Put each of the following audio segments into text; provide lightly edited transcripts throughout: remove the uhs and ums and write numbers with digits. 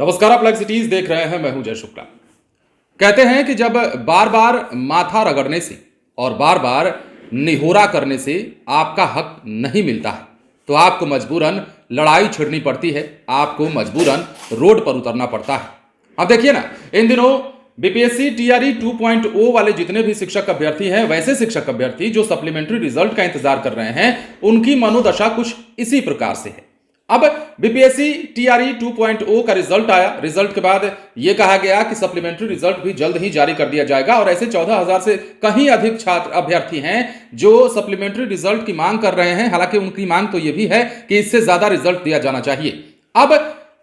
नमस्कार, आप live cities देख रहे हैं। मैं हूं जय शुक्ला। कहते हैं कि जब बार बार माथा रगड़ने से और बार बार निहोरा करने से आपका हक नहीं मिलता है तो आपको मजबूरन लड़ाई छिड़नी पड़ती है, आपको मजबूरन रोड पर उतरना पड़ता है। अब देखिए ना, इन दिनों बीपीएससी टीआरई 2.0 वाले जितने भी शिक्षक अभ्यर्थी हैं, वैसे शिक्षक अभ्यर्थी जो सप्लीमेंट्री रिजल्ट का इंतजार कर रहे हैं, उनकी मनोदशा कुछ इसी प्रकार से है। अब बीपीएससी टीआरई 2.0 का रिजल्ट आया। रिजल्ट के बाद यह कहा गया कि सप्लीमेंट्री रिजल्ट भी जल्द ही जारी कर दिया जाएगा और ऐसे 14,000 से कहीं अधिक छात्र अभ्यर्थी हैं जो सप्लीमेंट्री रिजल्ट की मांग कर रहे हैं। हालांकि उनकी मांग तो यह भी है कि इससे ज्यादा रिजल्ट दिया जाना चाहिए। अब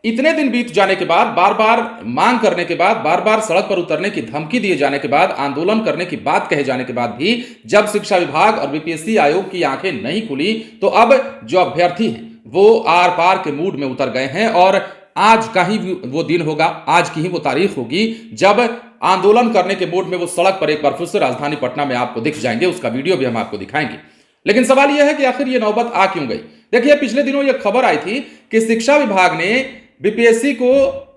इतने दिन बीत जाने के बाद, बार बार मांग करने के बाद, बार बार सड़क पर उतरने की धमकी दिए जाने के बाद, आंदोलन करने की बात कहे जाने के बाद भी जब शिक्षा विभाग और बीपीएससी आयोग की आंखें नहीं खुली तो अब जो अभ्यर्थी हैं वो आर पार के मूड में उतर गए हैं और आज का ही वो दिन होगा, आज की ही वो तारीख होगी जब आंदोलन करने के मूड में वो सड़क पर एक बार फिर से राजधानी पटना में आपको दिख जाएंगे। उसका वीडियो भी हम आपको दिखाएंगे। लेकिन सवाल यह है कि आखिर ये नौबत आ क्यों गई। देखिए, पिछले दिनों यह खबर आई थी कि शिक्षा विभाग ने बीपीएससी को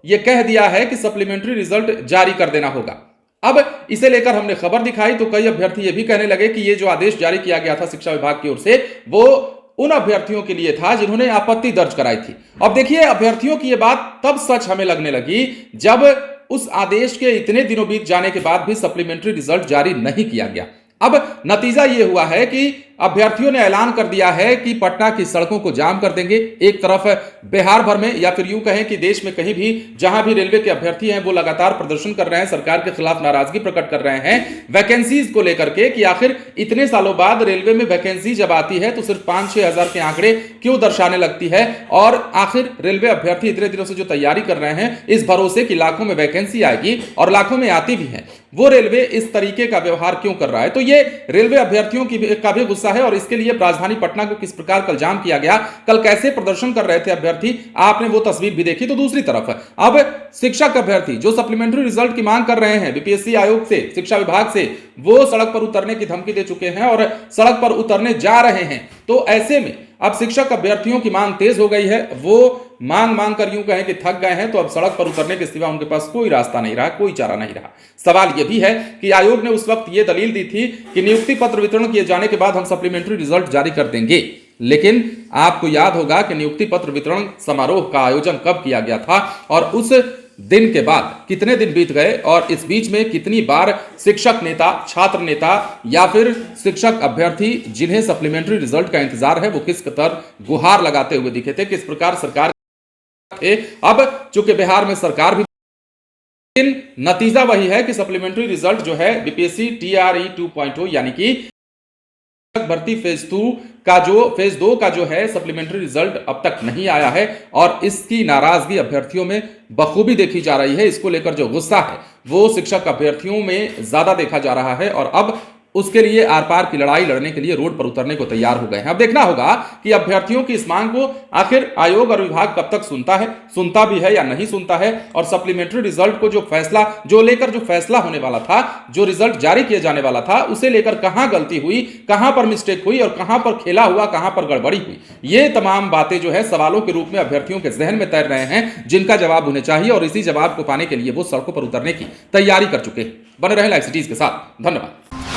यह कह दिया है कि सप्लीमेंट्री रिजल्ट जारी कर देना होगा। अब इसे लेकर हमने खबर दिखाई तो कई अभ्यर्थी ये भी कहने लगे कि ये जो आदेश जारी किया गया था शिक्षा विभाग की ओर से, वो उन अभ्यर्थियों के लिए था जिन्होंने आपत्ति दर्ज कराई थी। अब देखिए, अभ्यर्थियों की यह बात तब सच हमें लगने लगी जब उस आदेश के इतने दिनों बीत जाने के बाद भी सप्लीमेंट्री रिजल्ट जारी नहीं किया गया। अब नतीजा यह हुआ है कि अभ्यर्थियों ने ऐलान कर दिया है कि पटना की सड़कों को जाम कर देंगे। एक तरफ बिहार भर में या फिर यूं कहें कि देश में कहीं भी जहां भी रेलवे के अभ्यर्थी हैं वो लगातार प्रदर्शन कर रहे हैं, सरकार के खिलाफ नाराजगी प्रकट कर रहे हैं वैकेंसीज को लेकर के कि आखिर इतने सालों बाद रेलवे में वैकेंसी जब आती है तो सिर्फ 5-6 हजार के आंकड़े क्यों दर्शाने लगती है। और आखिर रेलवे अभ्यर्थी इतने दिनों से जो तैयारी कर रहे हैं इस भरोसे कि लाखों में वैकेंसी आएगी और लाखों में आती भी है, वो रेलवे इस तरीके का व्यवहार क्यों कर रहा है। तो ये रेलवे अभ्यर्थियों का भी गुस्सा है और इसके लिए राजधानी पटना को किस प्रकार कल जाम किया गया, कल कैसे प्रदर्शन कर रहे थे अभ्यर्थी, आपने वो तस्वीर भी देखी। तो दूसरी तरफ अब शिक्षक अभ्यर्थी जो सप्लीमेंट्री रिजल्ट की मांग कर रहे हैं बीपीएससी आयोग से, शिक्षा विभाग से, वो सड़क पर उतरने की धमकी दे चुके हैं और सड़क पर उतरने जा रहे हैं। तो ऐसे में अब शिक्षक अभ्यर्थियों की मांग तेज हो गई है। वो मांग कर यूं कहें कि थक गए हैं, तो अब सड़क पर उतरने के सिवा उनके पास कोई रास्ता नहीं रहा, कोई चारा नहीं रहा। सवाल यह भी है कि आयोग ने उस वक्त यह दलील दी थी कि नियुक्ति पत्र वितरण किए जाने के बाद हम सप्लीमेंट्री रिजल्ट जारी कर देंगे। लेकिन आपको याद होगा कि नियुक्ति पत्र वितरण समारोह का आयोजन कब किया गया था और उस दिन के बाद कितने दिन बीत गए और इस बीच में कितनी बार शिक्षक नेता, छात्र नेता या फिर शिक्षक अभ्यर्थी जिन्हें सप्लीमेंट्री रिजल्ट का इंतजार है वो किस कतर गुहार लगाते हुए दिखे थे, किस प्रकार सरकार थे। अब चूंकि बिहार में सरकार भी, लेकिन नतीजा वही है कि सप्लीमेंट्री रिजल्ट जो है बीपीएससी टीआरई 2.0 यानी कि भर्ती फेज 2 का जो है सप्लीमेंट्री रिजल्ट अब तक नहीं आया है और इसकी नाराजगी अभ्यर्थियों में बखूबी देखी जा रही है। इसको लेकर जो गुस्सा है वो शिक्षक अभ्यर्थियों में ज्यादा देखा जा रहा है और अब उसके लिए आर पार की लड़ाई लड़ने के लिए रोड पर उतरने को तैयार हो गए हैं। अब देखना होगा कि अभ्यर्थियों की इस मांग को आखिर आयोग और विभाग कब तक सुनता भी है या नहीं सुनता है। और सप्लीमेंट्री रिजल्ट को जो लेकर फैसला होने वाला था, जो रिजल्ट जारी किए जाने वाला था, उसे लेकर कहां गलती हुई, कहां पर मिस्टेक हुई और कहां पर खेला हुआ, कहां पर गड़बड़ी हुई, ये तमाम बातें जो है सवालों के रूप में अभ्यर्थियों के जहन में तैर रहे हैं, जिनका जवाब उन्हें चाहिए और इसी जवाब को पाने के लिए वो सड़कों पर उतरने की तैयारी कर चुके हैं। बने रहें लाइव सिटीज के साथ। धन्यवाद।